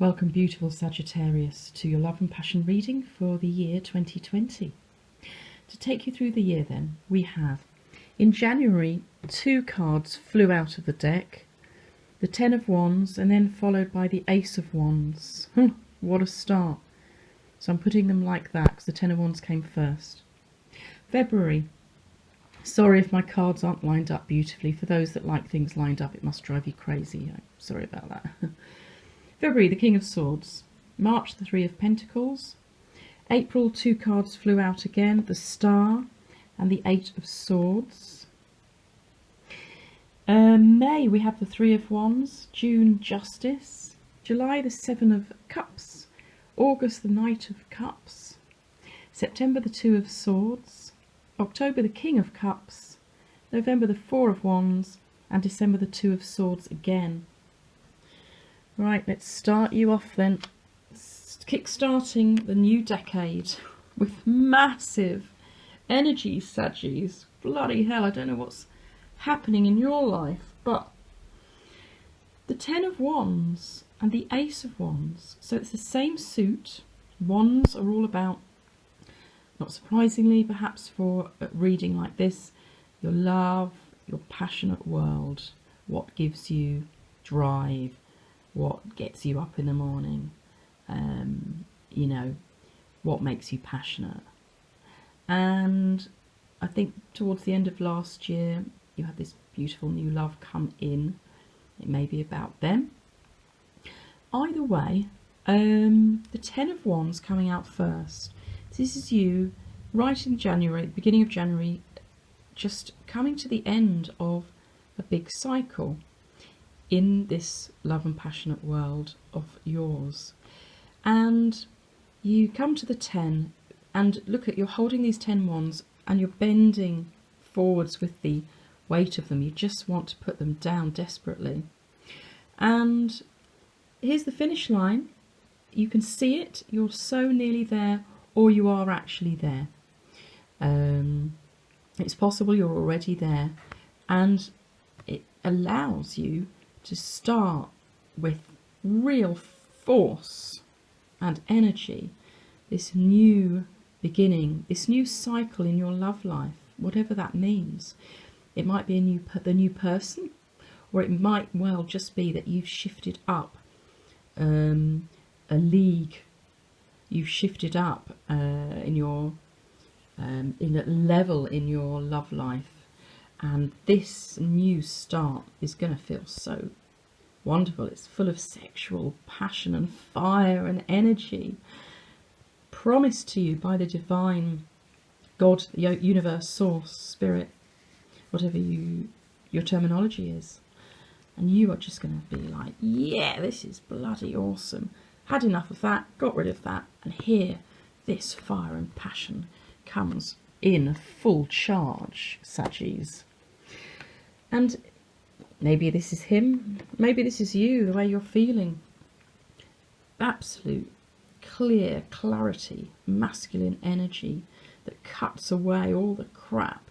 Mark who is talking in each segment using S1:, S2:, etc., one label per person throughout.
S1: Welcome, beautiful Sagittarius, to your love and passion reading for the year 2020. To take you through the year then, we have, in January, 2 cards flew out of the deck, the 10 of Wands and then followed by the Ace of Wands. What a start. So I'm putting them like that because the 10 of Wands came first. February. Sorry if my cards aren't lined up beautifully. For those that like things lined up, it must drive you crazy. I'm sorry about that. February, the King of Swords. March, the 3 of Pentacles. April, 2 cards flew out again, the Star and the 8 of Swords. May, we have the 3 of Wands. June, Justice. July, the 7 of Cups. August, the Knight of Cups. September, the 2 of Swords. October, the King of Cups. November, the 4 of Wands. And December, the 2 of Swords again. Right, let's start you off then. Kick-starting the new decade with massive energy, Saggies. Bloody hell, I don't know what's happening in your life, but the 10 of Wands and the Ace of Wands. So it's the same suit. Wands are all about, not surprisingly perhaps for a reading like this, your love, your passionate world, what gives you drive, what gets you up in the morning, you know, what makes you passionate. And I think towards the end of last year you had this beautiful new love come in. It may be about them. Either way, the 10 of Wands coming out first. This is you right in January, beginning of January, just coming to the end of a big cycle in this love and passionate world of yours. And you come to the 10 and look at, you're holding these 10 wands and you're bending forwards with the weight of them. You just want to put them down desperately. And here's the finish line. You can see it. You're so nearly there, or you are actually there. It's possible you're already there, and it allows you to start with real force and energy, this new beginning, this new cycle in your love life, whatever that means. It might be the new person, or it might well just be that you've shifted up a league, you've shifted up in a level in your love life. And this new start is going to feel so wonderful. It's full of sexual passion and fire and energy, promised to you by the divine God, the universe, source, spirit, whatever your terminology is. And you are just going to be like, yeah, this is bloody awesome. Had enough of that, got rid of that, and here this fire and passion comes in full charge, Saggies. And maybe this is him, maybe this is you, the way you're feeling. Absolute clear clarity, masculine energy that cuts away all the crap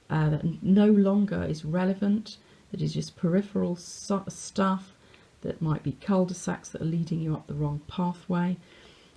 S1: that no longer is relevant, that is just peripheral stuff, that might be cul-de-sacs that are leading you up the wrong pathway.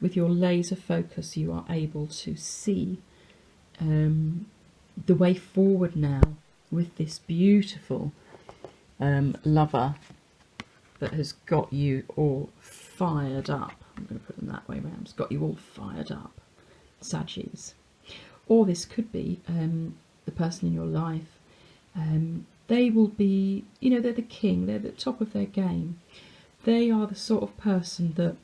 S1: With your laser focus, you are able to see the way forward now with this beautiful lover that has got you all fired up. I'm going to put them that way around. It's got you all fired up, Saggies. Or this could be the person in your life. They will be, you know, they're the king, they're the top of their game. They are the sort of person that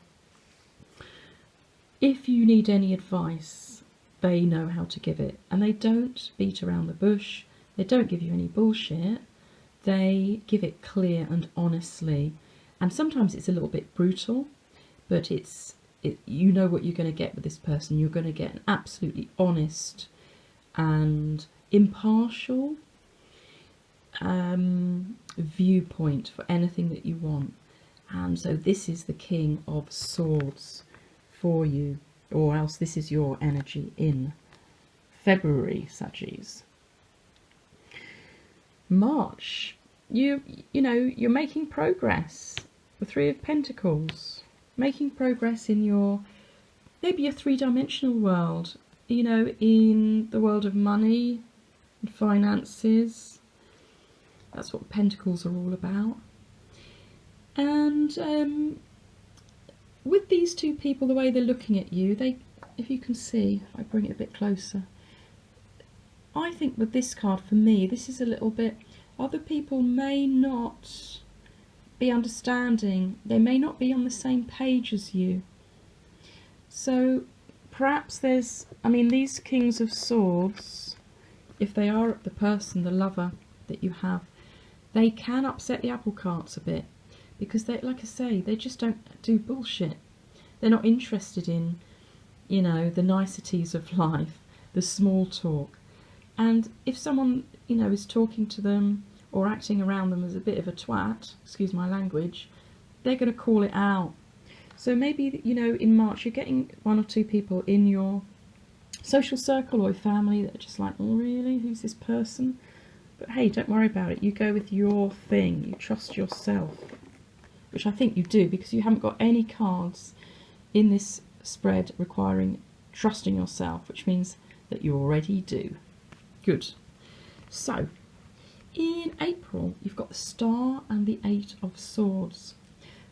S1: if you need any advice, they know how to give it. And they don't beat around the bush. They don't give you any bullshit. They give it clear and honestly. And sometimes it's a little bit brutal, but you know what you're going to get with this person. You're going to get an absolutely honest and impartial viewpoint for anything that you want. And so this is the King of Swords for you, or else this is your energy in February, Saggies. March, you know, you're making progress. The 3 of Pentacles. making progress in your, maybe your three-dimensional world, you know, in the world of money and finances. That's what Pentacles are all about. And with these two people, the way they're looking at you, they, if you can see, if I bring it a bit closer, I think with this card, for me, this is a little bit, other people may not be understanding, they may not be on the same page as you. So perhaps there's, I mean, these Kings of Swords, if they are the person, the lover that you have, they can upset the apple carts a bit, because they, like I say, they just don't do bullshit. They're not interested in, you know, the niceties of life, the small talk. And if someone, you know, is talking to them or acting around them as a bit of a twat, excuse my language, they're going to call it out. So maybe, you know, in March you're getting one or two people in your social circle or family that are just like, oh really, who's this person? But hey, don't worry about it. You go with your thing. You trust yourself, which I think you do, because you haven't got any cards in this spread requiring trusting yourself, which means that you already do. Good. So, in April, you've got the Star and the Eight of Swords.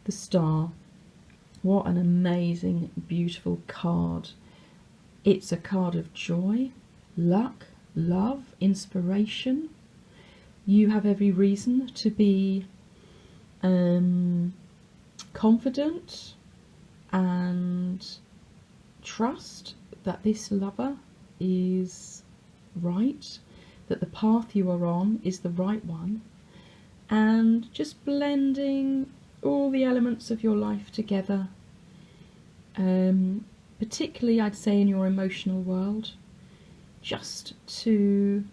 S1: The Star, what an amazing, beautiful card. It's a card of joy, luck, love, inspiration. You have every reason to be confident and trust that this lover is right, that the path you are on is the right one, and just blending all the elements of your life together, particularly I'd say in your emotional world, just to,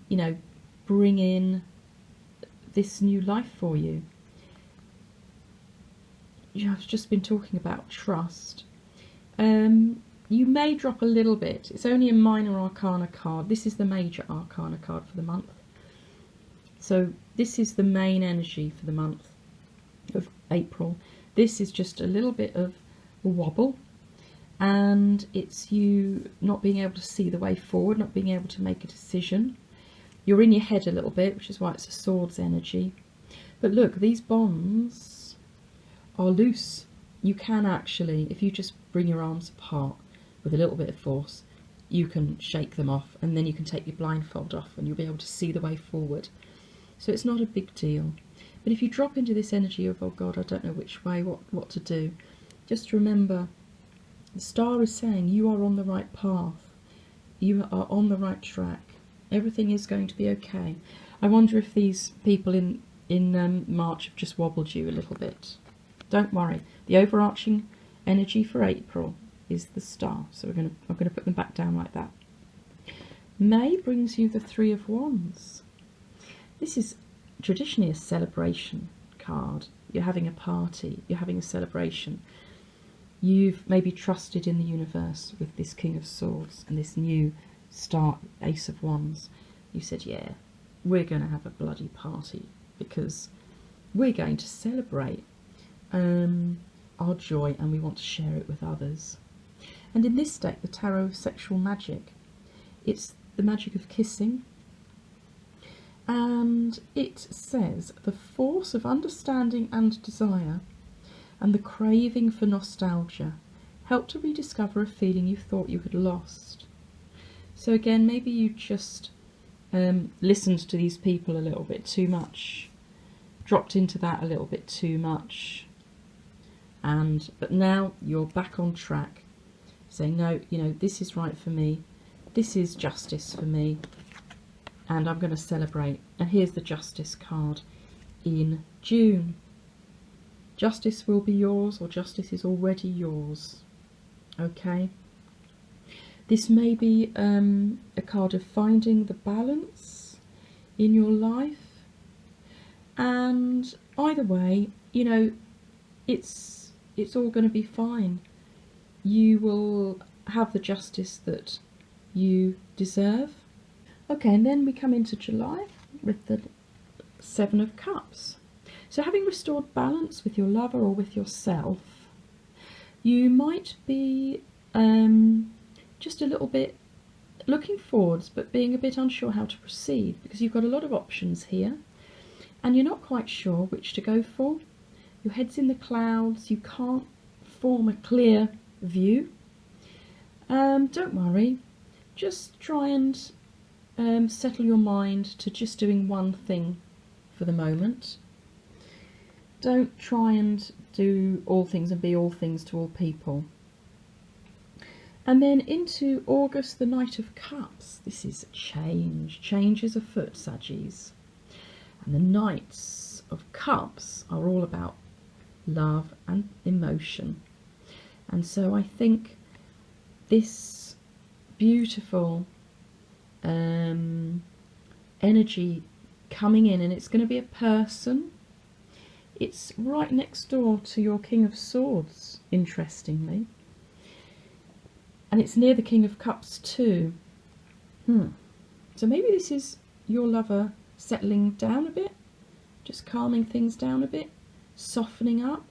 S1: you know, bring in this new life for you. I've just been talking about trust. You may drop a little bit. It's only a minor arcana card. This is the major arcana card for the month. So this is the main energy for the month of April. This is just a little bit of a wobble, and it's you not being able to see the way forward, not being able to make a decision. You're in your head a little bit, which is why it's a swords energy. But look, these bonds are loose. You can actually, if you just bring your arms apart with a little bit of force, you can shake them off, and then you can take your blindfold off and you'll be able to see the way forward. So it's not a big deal. But if you drop into this energy of, oh God, I don't know which way, what to do, just remember, the Star is saying you are on the right path. You are on the right track. Everything is going to be okay. I wonder if these people in March have just wobbled you a little bit. Don't worry. The overarching energy for April is the Star. So I'm going to put them back down like that. May brings you the Three of Wands. This is traditionally a celebration card. You're having a party. You're having a celebration. You've maybe trusted in the universe with this King of Swords and this new Star, Ace of Wands. You said, yeah, we're going to have a bloody party because we're going to celebrate our joy and we want to share it with others. And in this deck, the Tarot of Sexual Magic, it's the magic of kissing, and it says the force of understanding and desire and the craving for nostalgia help to rediscover a feeling you thought you had lost. So again, maybe you just listened to these people a little bit too much, dropped into that a little bit too much, but now you're back on track, saying, no, you know, this is right for me, this is justice for me, and I'm going to celebrate. And here's the Justice card in June. Justice will be yours, or justice is already yours. Okay? This may be a card of finding the balance in your life. And either way, you know, it's all going to be fine. You will have the justice that you deserve. Okay, and then we come into July with the Seven of Cups. So having restored balance with your lover or with yourself, You might be just a little bit looking forwards but being a bit unsure how to proceed, because you've got a lot of options here and you're not quite sure which to go for. Your head's in the clouds, you can't form a clear view. Don't worry, just try and settle your mind to just doing one thing for the moment. Don't try and do all things and be all things to all people. And then into August, the Knight of Cups. This is change. Change is afoot, Saggies. And the Knights of Cups are all about love and emotion. And so I think this beautiful energy coming in, and it's going to be a person. It's right next door to your King of Swords, interestingly. And it's near the King of Cups too. So maybe this is your lover settling down a bit, just calming things down a bit, softening up.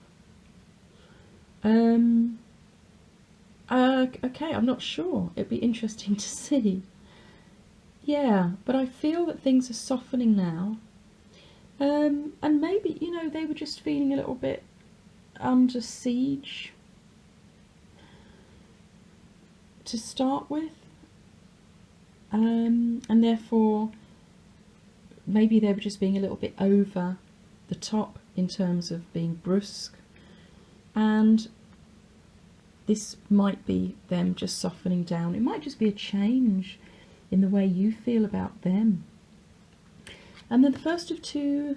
S1: Okay, I'm not sure. It'd be interesting to see. Yeah, but I feel that things are softening now. And maybe, you know, they were just feeling a little bit under siege to start with. And therefore, maybe they were just being a little bit over the top in terms of being brusque. And this might be them just softening down. It might just be a change in the way you feel about them. And then the first of Two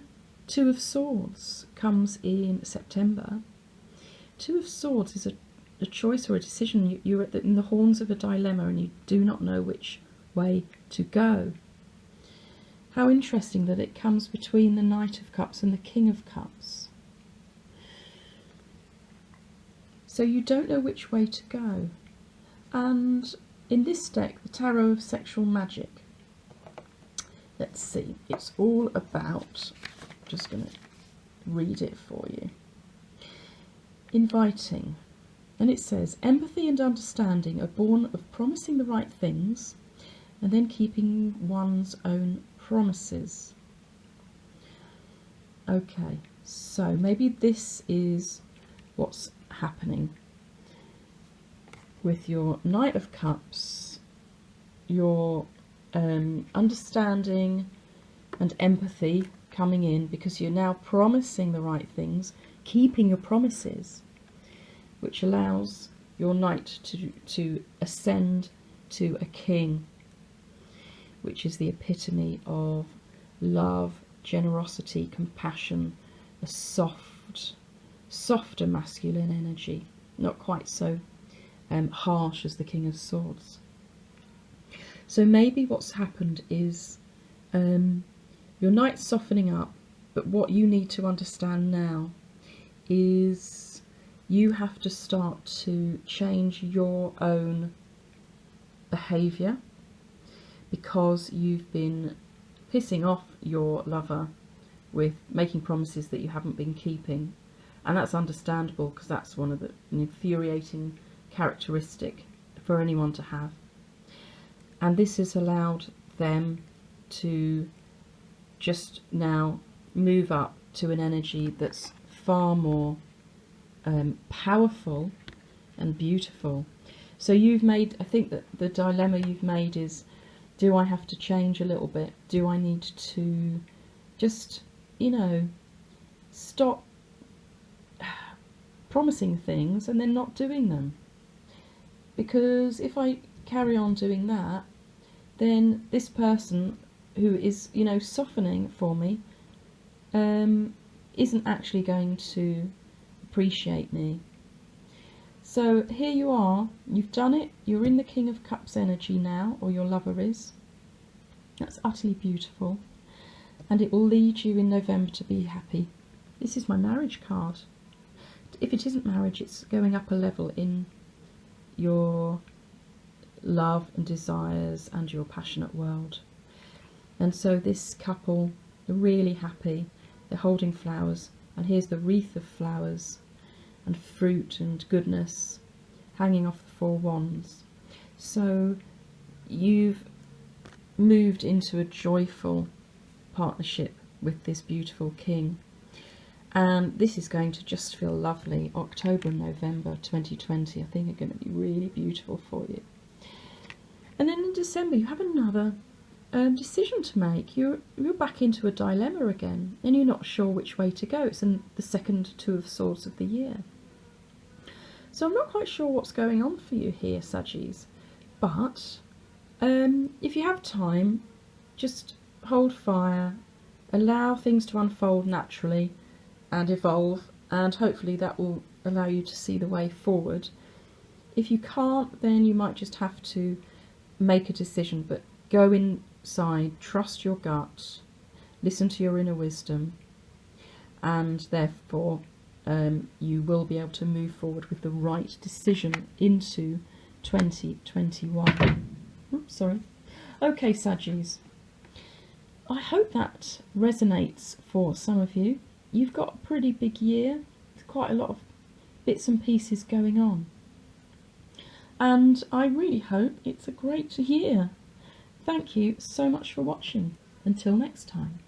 S1: of Swords comes in September. Two of Swords is a choice or a decision. You're in the horns of a dilemma and you do not know which way to go. How interesting that it comes between the Knight of Cups and the King of Cups. So you don't know which way to go. And in this deck, the Tarot of Sexual Magic, let's see, it's all about, just going to read it for you. Inviting. And it says, empathy and understanding are born of promising the right things and then keeping one's own promises. Okay, so maybe this is what's happening with your Knight of Cups, your understanding and empathy coming in, because you're now promising the right things, keeping your promises, which allows your knight to ascend to a king, which is the epitome of love, generosity, compassion, a softer masculine energy, not quite so harsh as the King of Swords. So maybe what's happened is your knight's softening up, but what you need to understand now is you have to start to change your own behaviour, because you've been pissing off your lover with making promises that you haven't been keeping. And that's understandable, because that's one of an infuriating characteristic for anyone to have. And this has allowed them to just now move up to an energy that's far more powerful and beautiful. So you've made, I think that the dilemma you've made is, do I have to change a little bit? Do I need to just, you know, stop promising things and then not doing them? Because if I carry on doing that, then this person who is, you know, softening for me isn't actually going to appreciate me. So here you are, you've done it, you're in the King of Cups energy now, or your lover is. That's utterly beautiful, and it will lead you in November to be happy. This is my marriage card. If it isn't marriage, it's going up a level in your love and desires and your passionate world. And so this couple, they're really happy, they're holding flowers, and here's the wreath of flowers, and fruit and goodness hanging off the 4 wands. So you've moved into a joyful partnership with this beautiful king, and this is going to just feel lovely. October and November 2020 I think are going to be really beautiful for you. And then in December you have another decision to make. You're back into a dilemma again, and you're not sure which way to go. It's in the second 2 of Swords of the year. So I'm not quite sure what's going on for you here, Saggies, but if you have time, just hold fire, allow things to unfold naturally and evolve, and hopefully that will allow you to see the way forward. If you can't, then you might just have to make a decision, but go inside, trust your gut, listen to your inner wisdom, and therefore you will be able to move forward with the right decision into 2021. Oops, sorry. Okay, Saggies, I hope that resonates for some of you. You've got a pretty big year with quite a lot of bits and pieces going on, and I really hope it's a great year. Thank you so much for watching. Until next time.